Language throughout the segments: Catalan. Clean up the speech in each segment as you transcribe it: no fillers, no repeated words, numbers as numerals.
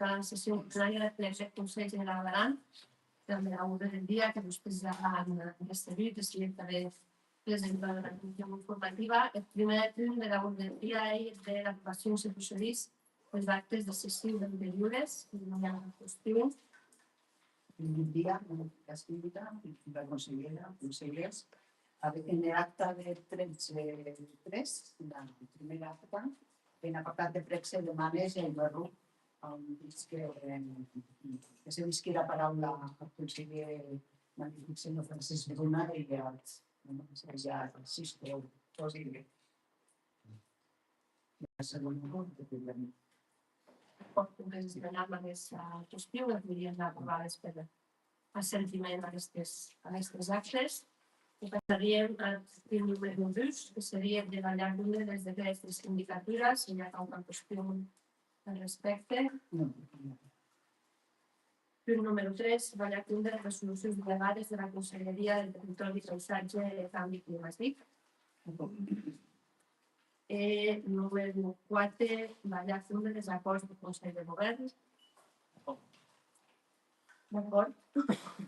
de la sessió ordinària de ple del Consell General d'Aran, també a l'ordre del dia, que vostès ja han recebit, i s'hi també presentar la comissió informativa. El primer punt de l'ordre del dia és de l'aprovació se procedís els actes de sessió anteriors, que no hi ha qüestió. Un día, la escrita, la consellers, en el acta de 3, la primera acta, en apartat de pregs demanes el barro que se visqui la paraula al conseller senyor Francesc Bruna i ja sisplau, posi-li. La segona cosa, Portuguès esmenar amb aquesta qüestió, que podrien aprovar per assentiment a aquestes actes. I passaríem al punt número 2, que seria de la llargura dels decrets de sindicatures, si hi ha alguna qüestió al respecte. Punt número 3, la llargura de les resolucions delegades de la Conselleria del Territori, Paisatge i Canvi Climàtic. Número 4, la llargura dels acords del Consell de Govern. D'acord.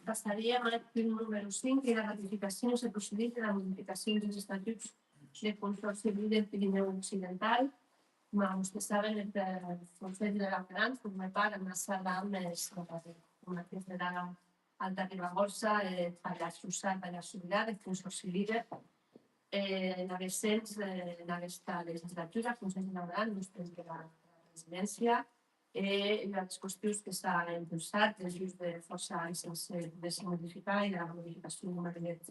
Passaríem al punt número 5, que és la ratificació se procedís de la modificació dels estatuts del Consorci del Pirineu Occidental. Com vostès saben, el Consell de l'Aran forma part amb la sala més comarques de l'Alta Ribagorça, Pallars Jussà, Pallars Sobirà, del Consorci líder. En aquesta legislatura, el Consell de l'Aran, després de la residència, les qüestions que s'han impulsat des de força anys sense poder-se modificar i la modificació número 10.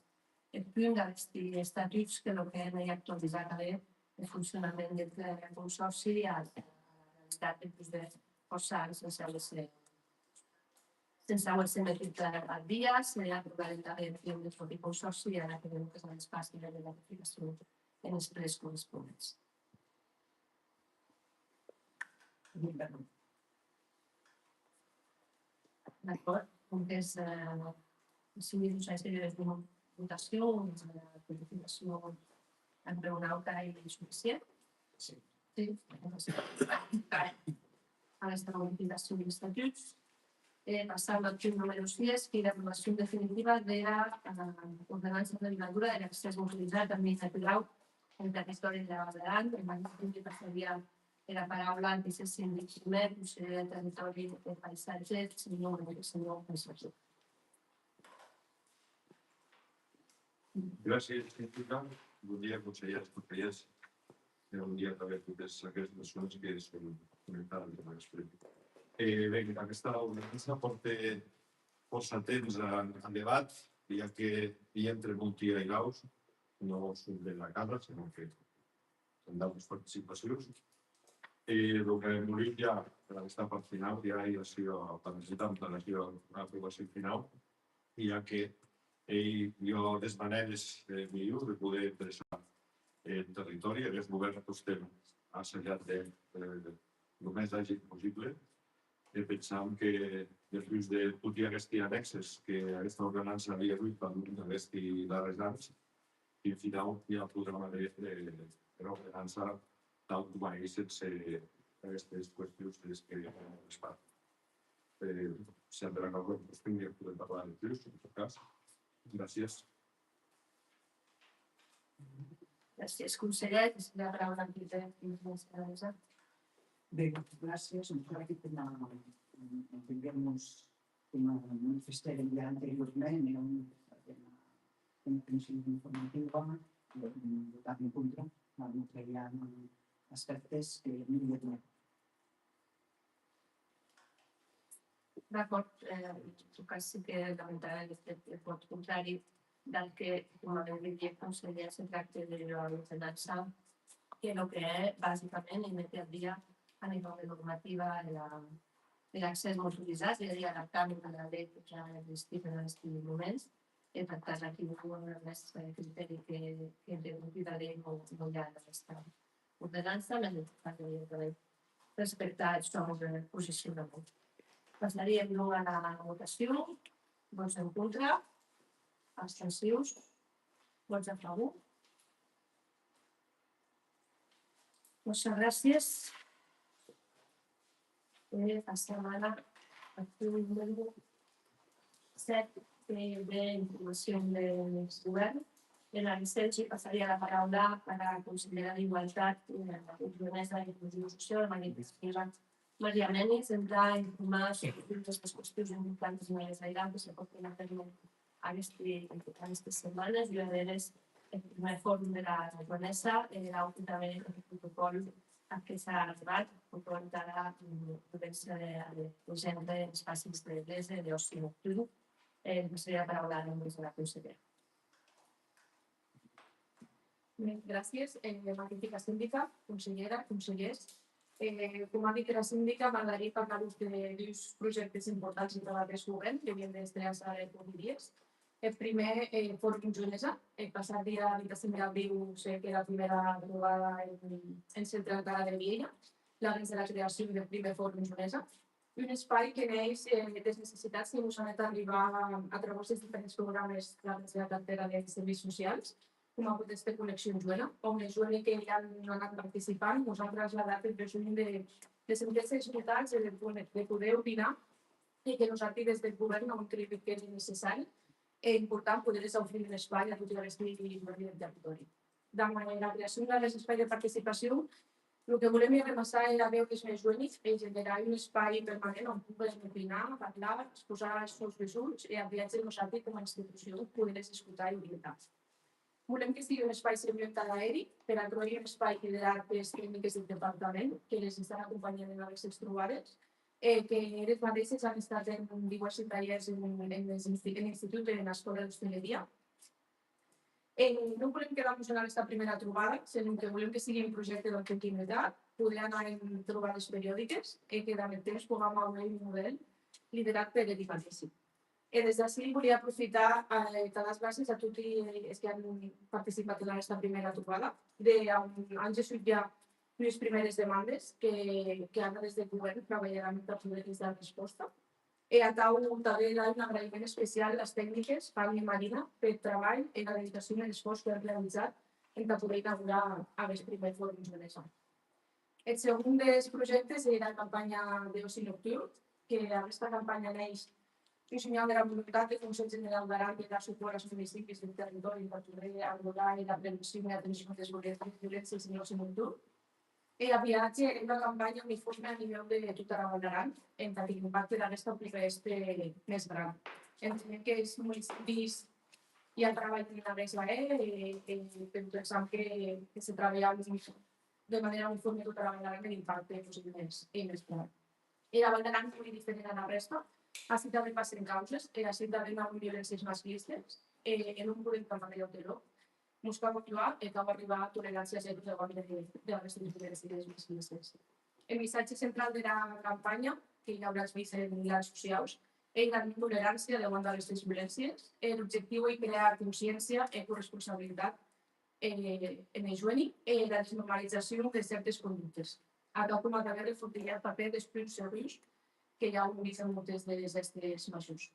El punt dels estatuts que el que hem actualitzat el funcionament del consorci a la realitat de força anys sense haver-se metut al dia, s'ha aprovat el darrer punt del propi consorci i ara creiem que és més fàcil de la ratificació en els plens corresponents. D'acord, com que és una sèrie de votacions, la qualificació empreonauta i suficient. Sí. Aquesta modificació dels estatuts. Passant al punt número 6, que és l'aprovació definitiva de l'ordenança de legislatura de l'accés motoritzat administratiu en territori de l'Aran. En aquest punt que passaria la paraula al vicesíndic primer, conseller de Territori i Paisatge, senyor Paisatge. Gràcies, Cíntica. Bon dia, consellers, consellers. Bon dia també a totes aquestes persones que són comentades en l'experiència. Bé, aquesta ordenança porta força temps en debat, ja que hi entre Montia i Laus, no són de la Cambra, sinó que són d'altres participacions. El que morim ja per aquesta part final ja ha sigut necessitant la seva aprovació final, ja que jo les maneres millors de poder interessar el territori, el govern que estem assajat el més àgil possible. Pensàvem que després de tots aquests annexes que aquesta ordenança havia duit per aquests darrers anys, i al final ja podrem haver l'ordenança tal com a sense aquestes qüestions que es fan. Sembla que podem parlar de plus, en tot cas. Gràcies. Gràcies, conseller. La paraula en Peter. Bé, gràcies. Encara que tinguem-nos com a manifestarem ja anteriorment una principi informativa, votar en contra, no hi ha aspectes que no hi ha. D'acord, en tot cas sí que lamentaré el vot contrari del que, com a dit el conseller, se tracta de l'ordenança, que el que és, bàsicament, i metre al dia a nivell de normativa de l'accés motoritzat, és a dir, adaptant a la llei que ja existia en aquests moments. En tot cas, aquí no hi ha més criteri que en la llei no hi ha aquesta ordenança, més respectar el seu posicionament. Passaríem a la votació. Vots en contra, abstencions, vots a favor. Moltes gràcies. la setmana número 7 d'informació del govern. En la llicència passaria la paraula a la consellera d'Igualtat, la compromesa d'Inclusió Social, Maria Menis, entrar a informar sobre aquestes qüestions importants de les aïllants que se porten a terme aquestes setmanes. I a veres, el primer fòrum de la Vanessa, també el protocol a què s'ha arribat, el qual encara prudència de gent d'espais de lesa, d'oci nocturn. Passaria la paraula a la consellera. Gràcies. Magnífica síndica, consellera, consellers. Com ha dit la síndica, m'agradaria parlar-vos de dos projectes importants i treballs del govern que havien d'estrenar-se en pocs dies. El primer, Fòrum Junesa. El passat dia 25 d'abril sé que la primera trobada en Centre Alcalá de Viella, l'abans de la creació del primer Fòrum Junesa. Un espai que neix de les necessitats que ens han d'arribar a través dels diferents programes de la cartera de serveis socials, com ha hagut aquesta connexió Juena, on les joves que ja han anat participant ens han traslladat el resum de sentir-se escoltats, de poder opinar i que nosaltres des del govern hem cregut que és necessari i important poder oferir un espai a totes les activitats del territori. Davant la creació d'aquest espai de participació, el que volem repassar és la veu dels més joves i generar un espai permanent on puguem opinar, parlar, exposar els seus resums i enviats de nosaltres com a institució poder escoltar i orientar. Volem que sigui un espai ambiental aeri per a trobar un espai liderat per les tècniques del departament que les estan acompanyant en aquestes trobades, que elles mateixes han estat en diversos tallers en l'Institut de l'Escola d'Hostaleria. No volem quedar-nos en aquesta primera trobada, sinó que volem que sigui un projecte de continuïtat, poder anar en trobades periòdiques i que amb el temps puguem obrir un model liderat per ell mateix. Des d'ací volia aprofitar per dar les gràcies a tots els que han participat en aquesta primera trobada. Han gestionat ja les primeres demandes que ara des del govern treballaran per poder dar resposta. A també dar un agraïment especial a les tècniques, Pablo i Marina, pel treball i la dedicació i l'esforç que han realitzat per poder inaugurar aquest primer Fòrum Junesa. El segon dels projectes és la campanya d'oci nocturn, que aquesta campanya neix un senyal de la voluntat del Consell General d'Aran de dar suport als municipis del territori per poder abordar la prevenció i l'atenció de les violències en l'oci nocturn. El viatge és una campanya uniforme a nivell de tot Aragó d'Aran, en tant que l'impacte d'aquesta obliga és més gran. Entenem que els municipis ja treballen a més i pensam que se treballa de manera uniforme tot Aragó d'Aran l'impacte és més gran. La Vall d'Aran és molt diferent a la resta. Així també passen causes, així també amb violències masclistes, en un moment com el Teró. Ens cal actuar i cal arribar a tolerància zero davant de les violències masclistes. El missatge central de la campanya, que ja hauràs vist en les socials, és la tolerància davant d'aquestes violències. L'objectiu és crear consciència i corresponsabilitat en el jovent i la desnormalització de certes conductes. Acá com a també reforçar el paper dels punts segurs que ja ho vist en moltes d'aquestes mesures.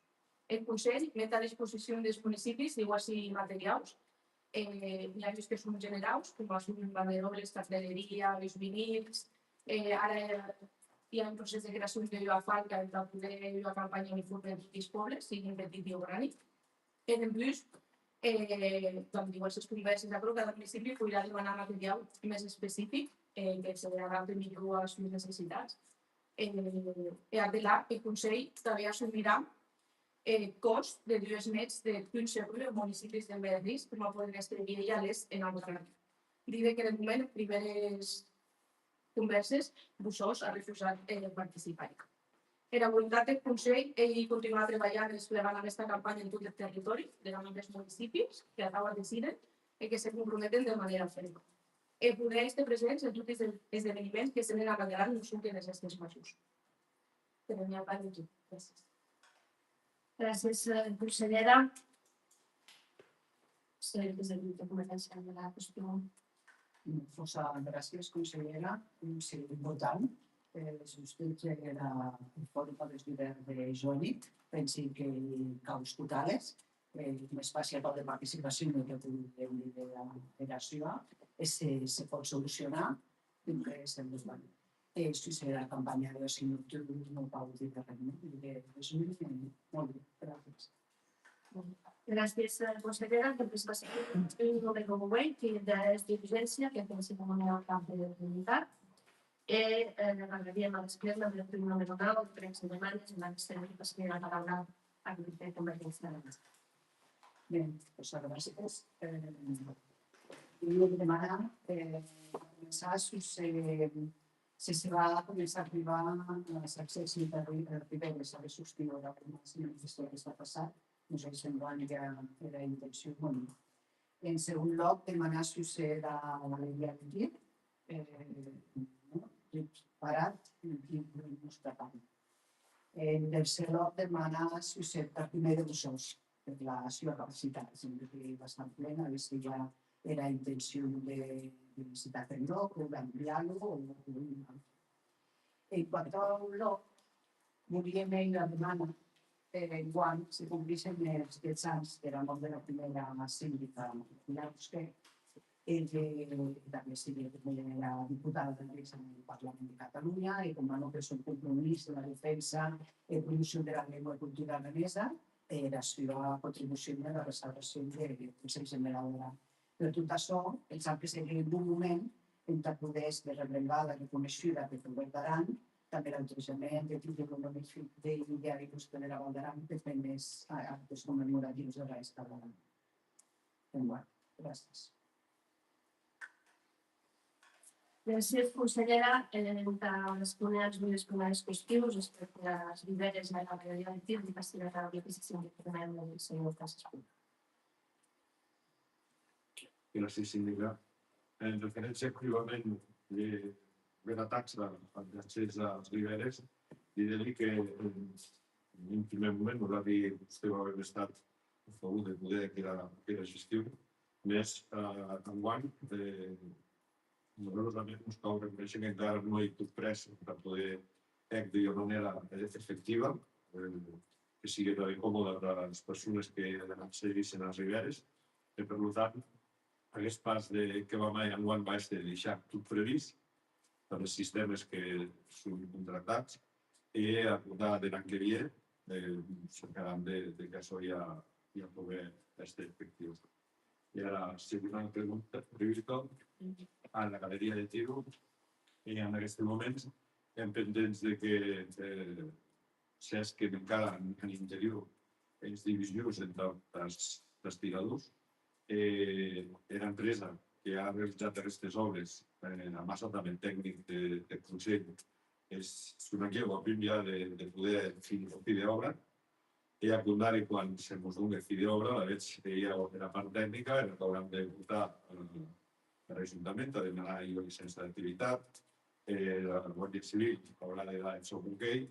El Consell met a disposició dels municipis d'iguals materials, hi ha els que són generals, com són banderoles, cartelleria, els vinils, ara hi ha un procés de creació de lloafal que per poder lloar campanya uniforme de tots els pobles, siguin petit i orgànic. En plus, amb diverses converses a cada municipi podrà demanar material més específic que s'adaptarà millor a les seves necessitats. El Consell també assumirà el cost de 2 nets de punts segurs en municipis de més risc, com poden estar Viella, l'Est, en Alboran. Diu que de moment, en primeres converses, Bussós ha refusat participar. La voluntat del Consell és continuar treballant i desplegant aquesta campanya en tot el territori, de la mà dels municipis, que acaba de decidir i que se comprometen de manera ferma. Poder estar presents en tots els esdeveniments que se n'han acabat en les aquestes mesos. Per la meva part, aquí. Gràcies. Gràcies, consellera. Sí, des del grup de competència de la qüestió. Gràcies, consellera. Sí, important. Sostens el fòrum dels líders de Joanit. Pensi que cal escoltar-les. Més fàcil de participació que podem dir de la federació. Se pot solucionar. Sempre és el desvall. Suïssa la campanya d'oci nocturn no pau de terreny. És molt bé, gràcies. Gracias, consellera. Després va ser el número 8, que és d'urgència, que pensa que no hi ha cap de voluntat. Agaríem a l'esquerra del número 9, de premsa de manes, en la que passaria la paraula a grup de Convergència de l'Estat. Bé, doncs gràcies. Jo demanar començar si va començar a arribar a l'accés de Riberes a les subscriure algunes manifestacions que està passat. No sé si semblant que era intenció o no. En segon lloc, demanar si serà la Lídia Llull, parat i nos preparant. En tercer lloc, demanar si serà primer de Bussos, per la seva capacitat, sempre que va estar plena, si ja era intenció de visitar el lloc o d'ampliar-lo o no. En quant al lloc, volíem la demanda quan se compleixen els 10 anys de la mort de la primera síndica Pilar Busqué, també sigui la primera diputada del Parlament de Catalunya i com a no que és un compromís de la defensa i promoció de la llengua i cultura aranesa, la seva contribució en la restauració del Consell General. Per tot això, pensam que seria un bon moment en què podés de rebrengada reconeixida per el Govern d'Aran, també l'autoritzament de títol honorífic de l'Illa de Costa de la Val d'Aran per fer més actes commemoratius de l'Estat d'Aran. Gràcies. Gràcies, consellera. Responem als dues primeres qüestions respecte a les Riberes i a la Galeria de Tir i passaria a la petició que tenim del senyor Casas. Gràcies, síndica. En referència privament de la taxa d'accés als Riberes, diré que en un primer moment nosaltres vostè va haver estat a favor de poder que la gestió, més enguany nosaltres també ens cal reconèixer que encara no hi ha tot pres per poder de manera efectiva, que sigui còmode per a les persones que accedeixen als Riberes. Per tant, aquest pas que vam enguany va ser deixar tot previst per als sistemes que són contractats i apuntar de l'any que ve s'encarreguen de que això ja pugui ser efectiu. I ara, segona pregunta prevista, a la Galeria de Tiro, i en aquests moments hem pendents de que saps que encara a l'interior les divisions entre els tiradors, l'empresa que ha realitzat aquestes obres a massa també tècnic del Consell és una llengua pròpia de poder fer d'obra i a secundari quan se mos dona fi d'obra la veig que hi ha la part tècnica que hauran de portar a l'Ajuntament a demanar llicència d'activitat, la Guàrdia Civil haurà de dar el seu bloqueig,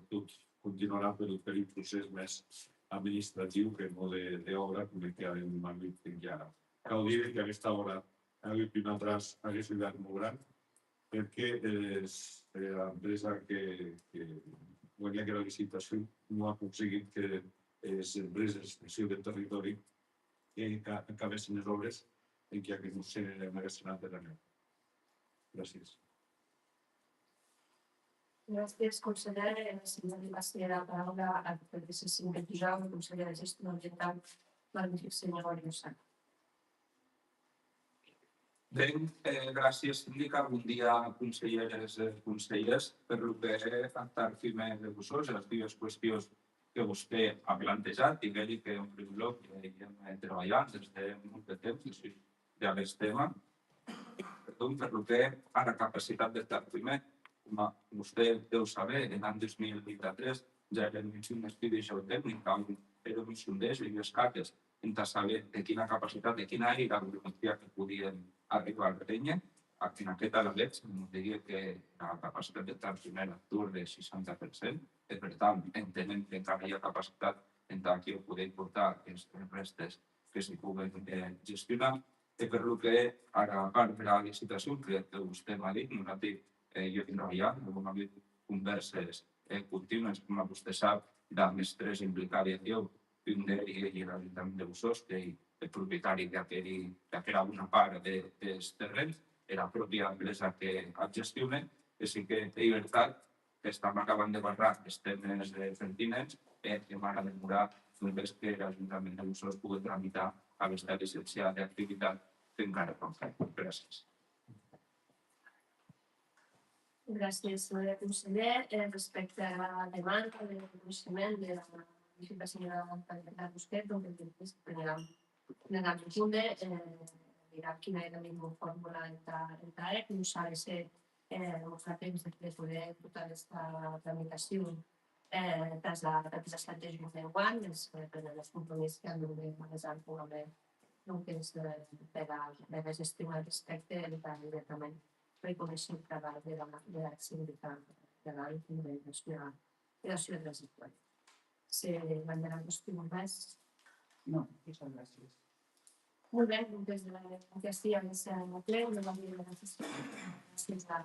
tot continuarà per un procés més administratiu que no d'obra com el que hem vist fins ara. Cal dir que aquesta obra el primer tras hagués ajudat molt gran perquè l'empresa que guanya que la licitació no ha aconseguit que les empreses del territori acabessin les obres en què no s'haguessin anat de la neu. Gràcies. Gràcies, consellera. Senyora, passaria la paraula al vicepresident Pujol, conseller de Gestió Ambiental, magnífic senyor Oriol. Bé, gràcies, síndica. Bon dia, conselleres i consellers. Per el que afecta primer de vosaltres, les dues qüestions que vostè ha plantejat, i que en primer lloc ja hem treballat des de molt de temps ja aquest tema. Per el que a la capacitat d'estar primer, com vostè deu saber, l'any 2023 ja hem fet un estudi geotècnic amb un sondeix i les caques hem de saber de quina capacitat, de quina era la volumetria que podien arribar a tenir. En aquest alerg ens diria que la capacitat d'estar primer actual del 60%, per tant, entenem que encara hi ha capacitat en què poder portar les restes que s'hi puguen gestionar. Per el que a la part de la licitació, que vostè m'ha dit, nosaltres jo he treballat, hem hagut converses contínues, com vostè sap, amb els tres implicats un d'ells i l'Ajuntament de Bussos, que el propietari d'aquella una part dels terrenys, la pròpia empresa que el gestiona, que sí que és veritat que estem acabant de parlar els temes pertinents que m'han de demorar només que l'Ajuntament de Bussos pugui tramitar aquesta llicència d'activitat que encara no fa. Gràcies. Gràcies, conseller. Respecte a la demanda de coneixement de la senyora Alcaldessa Busquet, doncs prenguem el punt mirar quina era la millor fórmula entre EC, no s'ha de ser fa temps de poder tota aquesta tramitació des d'estratègies d'enguany, els compromisos que han de manejar el programa per a gestionar respecte directament reconèixer el treball de la sindicat de la implementació de les escoles. Se van donar qüestió més? No, moltes gràcies. Molt bé, des de que estigués en el ple, una bona gràcies. Gràcies a